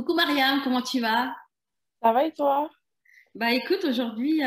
Coucou Mariam, comment tu vas? Ça va et toi? Bah écoute, aujourd'hui,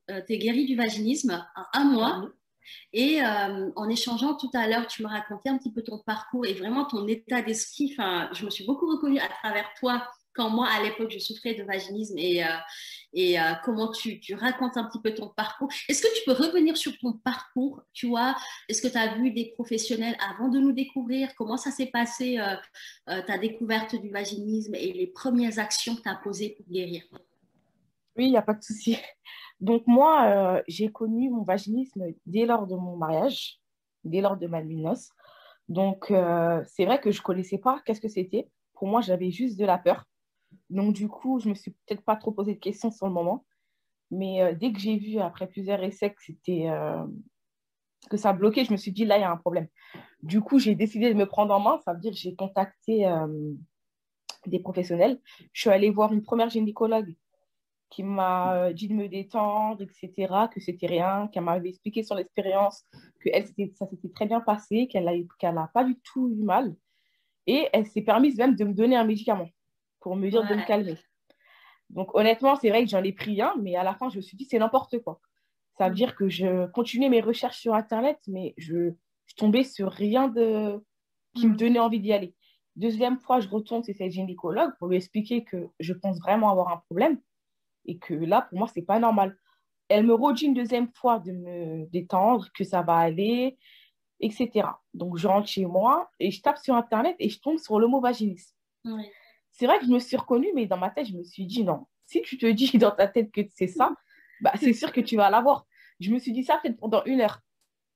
tu es guérie du vaginisme en un mois Oui. et en échangeant tout à l'heure, tu me racontais un petit peu ton parcours et vraiment ton état d'esprit. Enfin, je me suis beaucoup reconnue à travers toi quand moi, à l'époque, je souffrais de vaginisme et comment tu racontes un petit peu ton parcours. Est-ce que tu peux revenir sur ton parcours? Tu vois, est-ce que tu as vu des professionnels avant de nous découvrir? Comment ça s'est passé, ta découverte du vaginisme et les premières actions que tu as posées pour guérir? Oui, il n'y a pas de souci. Donc moi, j'ai connu mon vaginisme dès lors de mon mariage, dès lors de ma nuit de noces. Donc c'est vrai que je ne connaissais pas qu'est-ce que c'était. Pour moi, j'avais juste de la peur. Donc du coup, je me suis peut-être pas trop posé de questions sur le moment. Mais dès que j'ai vu, après plusieurs essais, que ça bloquait, je me suis dit, là, il y a un problème. Du coup, j'ai décidé de me prendre en main. Ça veut dire que j'ai contacté des professionnels. Je suis allée voir une première gynécologue qui m'a dit de me détendre, etc., que c'était rien, qu'elle m'avait expliqué son expérience, que elle, ça s'était très bien passé, qu'elle n'a pas du tout eu mal. Et elle s'est permise même de me donner un médicament pour me dire de me Ouais. calmer. Donc honnêtement, c'est vrai que j'en ai pris un, mais à la fin, je me suis dit, c'est n'importe quoi. Ça veut dire que je continuais mes recherches sur Internet, mais je tombais sur rien qui me Mm. donnait envie d'y aller. Deuxième fois, je retourne chez cette gynécologue pour lui expliquer que je pense vraiment avoir un problème et que là, pour moi, c'est pas normal. Elle me redit une deuxième fois de me détendre, que ça va aller, etc. Donc, je rentre chez moi et je tape sur Internet et je tombe sur le mot vaginisme. Ouais. C'est vrai que je me suis reconnue, mais dans ma tête, je me suis dit non. Si tu te dis dans ta tête que c'est ça, bah, c'est sûr que tu vas l'avoir. Je me suis dit ça peut-être pendant 1 heure.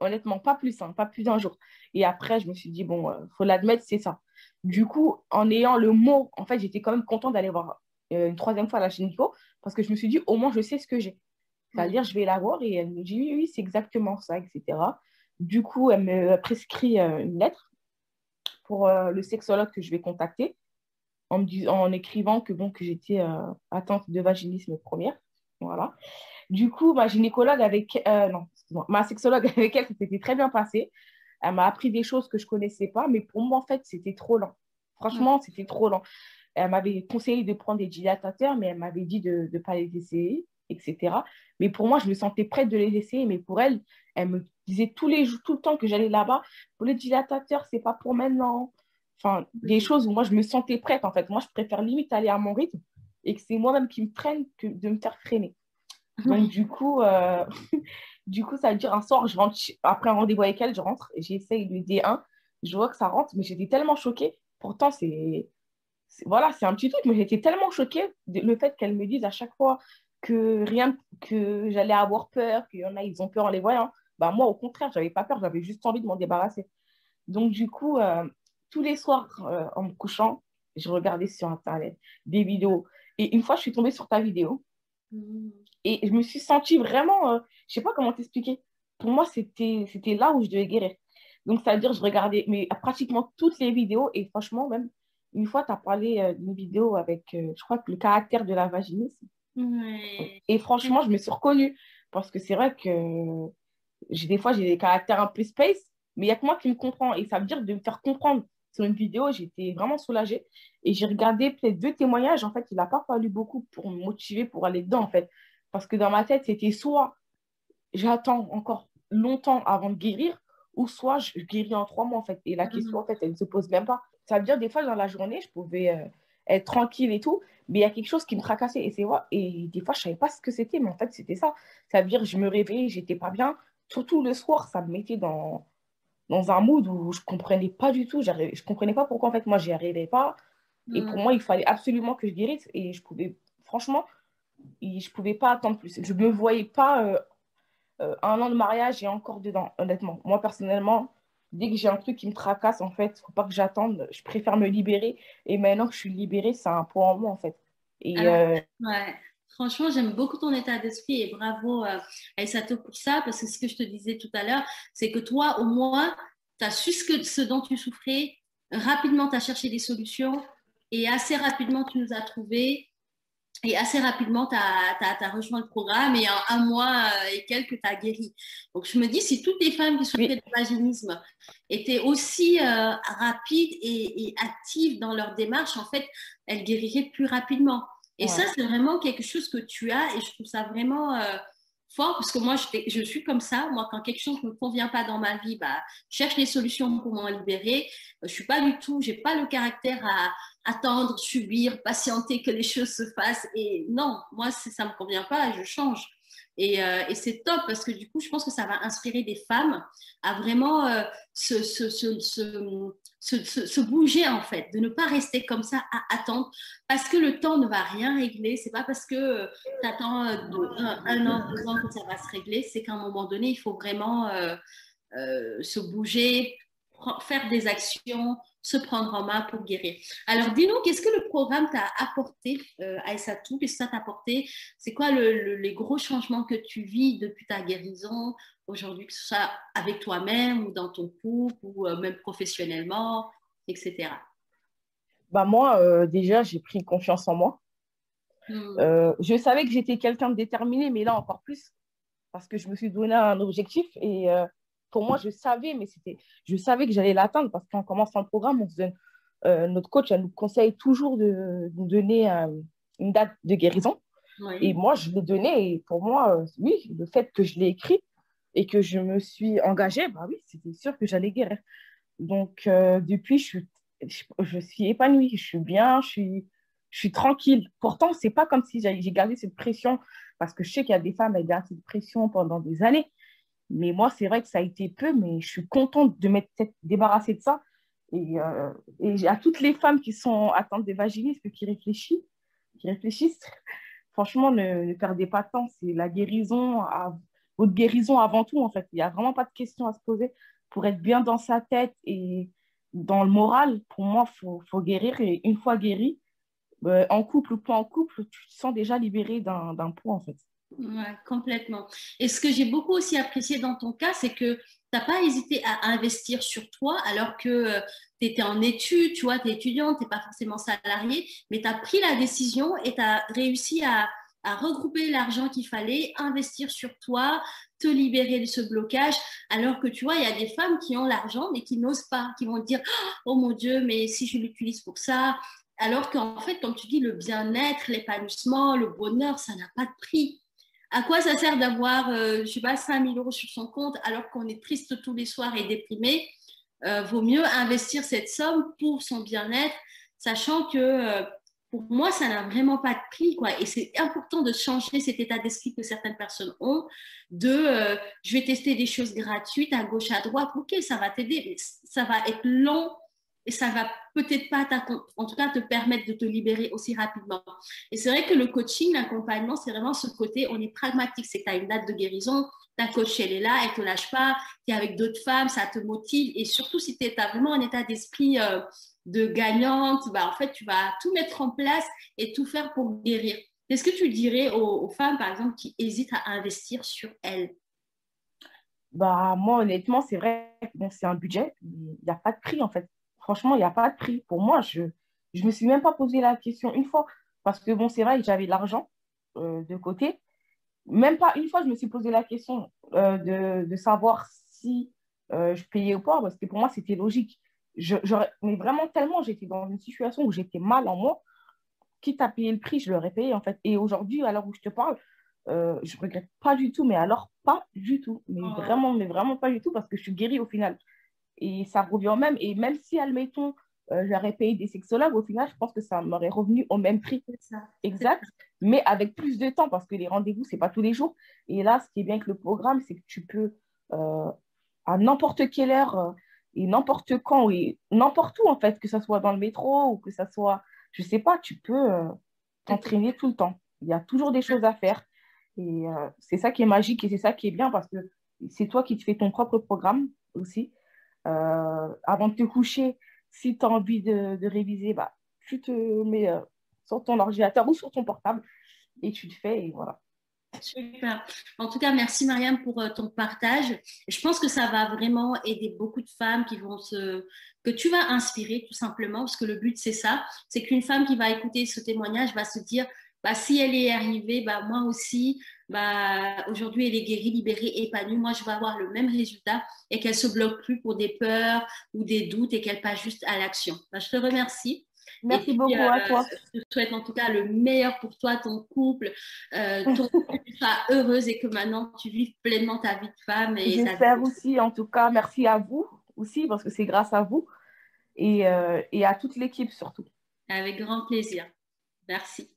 Honnêtement, pas plus, hein, pas plus d'un jour. Et après, je me suis dit, bon, faut l'admettre, c'est ça. Du coup, en ayant le mot, en fait, j'étais quand même contente d'aller voir une troisième fois la gynéco parce que je me suis dit, au moins, je sais ce que j'ai. Ouais. C'est-à-dire, je vais la voir et elle me dit, oui, oui, c'est exactement ça, etc. Du coup, elle me prescrit une lettre pour le sexologue que je vais contacter en écrivant que, bon, que j'étais atteinte de vaginisme première. Voilà. Du coup, ma gynécologue avec, non, excuse-moi, ma sexologue avec elle, ça s'était très bien passé. Elle m'a appris des choses que je connaissais pas, mais pour moi, en fait, c'était trop lent. Ouais. Franchement, c'était trop lent. Elle m'avait conseillé de prendre des dilatateurs, mais elle m'avait dit de ne pas les essayer, etc. Mais pour moi, je me sentais prête de les essayer, mais pour elle, elle me disait tous les jours, tout le temps que j'allais là-bas, pour les dilatateurs, c'est pas pour maintenant. Enfin, des choses où moi, je me sentais prête, en fait. Moi, je préfère limite aller à mon rythme et que c'est moi-même qui me freine que de me faire freiner. Donc, Ouais. du coup, ça veut dire un soir, je rentre, après un rendez-vous avec elle, je rentre, j'essaye le D1, je vois que ça rentre, mais j'étais tellement choquée. Pourtant, voilà, c'est un petit truc, mais j'étais tellement choquée le fait qu'elle me dise à chaque fois que rien, que j'allais avoir peur, qu'il y en a, ils ont peur en les voyant. Bah, moi, au contraire, j'avais pas peur, j'avais juste envie de m'en débarrasser. Donc, du coup, tous les soirs, en me couchant, je regardais sur Internet des vidéos. Et une fois, je suis tombée sur ta vidéo. Mm. Et je me suis sentie vraiment, je sais pas comment t'expliquer. Pour moi, c'était là où je devais guérir. Donc, ça veut dire, je regardais mais, pratiquement toutes les vidéos. Et franchement, même, une fois, tu as parlé d'une vidéo avec, je crois que le caractère de la vaginisme. Ouais. Et franchement, je me suis reconnue. Parce que c'est vrai que des fois, j'ai des caractères un peu space, mais il n'y a que moi qui me comprends. Et ça veut dire de me faire comprendre. Sur une vidéo, j'étais vraiment soulagée. Et j'ai regardé peut-être 2 témoignages. En fait, il n'a pas fallu beaucoup pour me motiver pour aller dedans, en fait. Parce que dans ma tête, c'était soit j'attends encore longtemps avant de guérir, ou soit je guéris en 3 mois, en fait. Et la question, Mm. en fait, elle ne se pose même pas. Ça veut dire, des fois, dans la journée, je pouvais être tranquille et tout, mais il y a quelque chose qui me tracassait. Et des fois, je ne savais pas ce que c'était, mais en fait, c'était ça. Ça veut dire, je me réveillais, j'étais pas bien. Surtout le soir, ça me mettait dans un mood où je comprenais pas du tout. Je comprenais pas pourquoi, en fait, moi, j'y arrivais pas. Et pour Mm. moi, il fallait absolument que je guérisse. Et je pouvais, franchement, je pouvais pas attendre plus. Je me voyais pas 1 an de mariage et encore dedans, honnêtement. Moi, personnellement, dès que j'ai un truc qui me tracasse, en fait, faut pas que j'attende. Je préfère me libérer. Et maintenant que je suis libérée, c'est un poids en moi, en fait. Et Alors, ouais. Franchement, j'aime beaucoup ton état d'esprit et bravo Aïssato pour ça, parce que ce que je te disais tout à l'heure, c'est que toi, au moins, tu as su ce dont tu souffrais, rapidement, tu as cherché des solutions et assez rapidement, tu nous as trouvé. Et assez rapidement, tu as rejoint le programme et en un mois et quelques, tu as guéri. Donc, je me dis, si toutes les femmes qui souffraient Oui, de vaginisme étaient aussi rapides et actives dans leur démarche, en fait, elles guériraient plus rapidement. Et ça, ouais, c'est vraiment quelque chose que tu as et je trouve ça vraiment fort parce que moi, je suis comme ça. Moi, quand quelque chose ne me convient pas dans ma vie, bah, je cherche les solutions pour m'en libérer. Je suis pas du tout, j'ai pas le caractère à attendre, subir, patienter que les choses se fassent. Et non, moi, ça ne me convient pas, je change. Et c'est top parce que du coup, je pense que ça va inspirer des femmes à vraiment se bouger en fait, de ne pas rester comme ça à attendre parce que le temps ne va rien régler. C'est pas parce que tu attends un an, 2 ans que ça va se régler. C'est qu'à un moment donné, il faut vraiment se bouger, faire des actions, se prendre en main pour guérir. Alors, dis-nous, qu'est-ce que le programme t'a apporté à Aïssatou? Qu'est-ce que ça t'a apporté? C'est quoi les gros changements que tu vis depuis ta guérison aujourd'hui, que ce soit avec toi-même ou dans ton couple ou même professionnellement, etc. bah moi, déjà, j'ai pris confiance en moi. Hmm. Je savais que j'étais quelqu'un de déterminé, mais là encore plus, parce que je me suis donné un objectif et pour moi, je savais que j'allais l'atteindre parce qu'en commençant le programme, notre coach, elle nous conseille toujours de nous donner une date de guérison. Et Oui. moi, je l'ai donné et pour moi, oui, le fait que je l'ai écrit et que je me suis engagée, bah oui, c'était sûr que j'allais guérir. Donc, depuis, je suis épanouie, je suis bien, je suis tranquille. Pourtant, c'est pas comme si j'ai gardé cette pression, parce que je sais qu'il y a des femmes, elles gardent cette pression pendant des années. Mais moi, c'est vrai que ça a été peu, mais je suis contente de m'être débarrassée de ça. Et à toutes les femmes qui sont atteintes de vaginisme, qui réfléchissent, franchement, ne perdez pas de temps. C'est la guérison, votre guérison avant tout, en fait. Il n'y a vraiment pas de questions à se poser pour être bien dans sa tête et dans le moral. Pour moi, faut guérir. Et une fois guéri, en couple ou pas en couple, tu te sens déjà libéré d'un poids, en fait. Ouais, complètement. Et ce que j'ai beaucoup aussi apprécié dans ton cas, c'est que tu n'as pas hésité à investir sur toi alors que tu étais en études, tu vois, tu es étudiante, tu n'es pas forcément salariée, mais tu as pris la décision et tu as réussi à regrouper l'argent qu'il fallait, investir sur toi, te libérer de ce blocage, alors que tu vois, il y a des femmes qui ont l'argent mais qui n'osent pas, qui vont dire, oh mon Dieu, mais si je l'utilise pour ça, alors qu'en fait, comme tu dis, le bien-être, l'épanouissement, le bonheur, ça n'a pas de prix. À quoi ça sert d'avoir, je sais pas, 5 000 € sur son compte alors qu'on est triste tous les soirs et déprimé? Vaut mieux investir cette somme pour son bien-être, sachant que pour moi, ça n'a vraiment pas de prix, quoi. Et c'est important de changer cet état d'esprit que certaines personnes ont, de je vais tester des choses gratuites à gauche, à droite. Ok, ça va t'aider, mais ça va être long et ça va peut-être pas, en tout cas, te permettre de te libérer aussi rapidement. Et c'est vrai que le coaching, l'accompagnement, c'est vraiment ce côté, on est pragmatique, c'est que tu as une date de guérison, ta coach, elle est là, elle ne te lâche pas, tu es avec d'autres femmes, ça te motive. Et surtout, si tu as vraiment un état d'esprit de gagnante, bah, en fait, tu vas tout mettre en place et tout faire pour guérir. Qu'est-ce que tu dirais aux femmes, par exemple, qui hésitent à investir sur elles? Bah, moi, honnêtement, c'est vrai que bon, c'est un budget. Il n'y a pas de prix, en fait. Franchement, il n'y a pas de prix. Pour moi, je me suis même pas posé la question une fois. Parce que, bon, c'est vrai que j'avais de l'argent de côté. Même pas une fois, je me suis posé la question de savoir si je payais ou pas. Parce que pour moi, c'était logique. Mais vraiment, tellement, j'étais dans une situation où j'étais mal en moi, quitte à payer le prix, je l'aurais payé en fait. Et aujourd'hui, à l'heure où je te parle, je regrette pas du tout, mais alors pas du tout, Oh, mais vraiment pas du tout parce que je suis guérie au final. Et ça revient au même. Et même si, admettons, j'aurais payé des sexologues, au final, je pense que ça m'aurait revenu au même prix c'est ça. C'est exact, mais avec plus de temps parce que les rendez-vous, c'est pas tous les jours. Et là, ce qui est bien avec le programme, c'est que tu peux euh, à n'importe quelle heure et n'importe quand et n'importe où en fait, que ce soit dans le métro ou que ce soit, je sais pas, tu peux t'entraîner tout le temps. Il y a toujours des choses à faire et c'est ça qui est magique et c'est ça qui est bien parce que c'est toi qui te fais ton propre programme aussi. Avant de te coucher, si tu as envie de réviser, bah, tu te mets sur ton ordinateur ou sur ton portable et tu le fais et voilà. super. En tout cas, merci Mariam pour ton partage. Je pense que ça va vraiment aider beaucoup de femmes que tu vas inspirer tout simplement, parce que le but c'est ça, c'est qu'une femme qui va écouter ce témoignage va se dire, bah, si elle est arrivée, bah, moi aussi, bah, aujourd'hui, elle est guérie, libérée, épanouie. Moi, je vais avoir le même résultat et qu'elle se bloque plus pour des peurs ou des doutes et qu'elle passe juste à l'action. Bah, je te remercie. Et Merci puis, beaucoup à toi. je te souhaite en tout cas le meilleur pour toi, ton couple, que tu sois heureuse et que maintenant tu vives pleinement ta vie de femme et ta vie. J'espère aussi, en tout cas, merci à vous aussi, parce que c'est grâce à vous et à toute l'équipe surtout. Avec grand plaisir. Merci.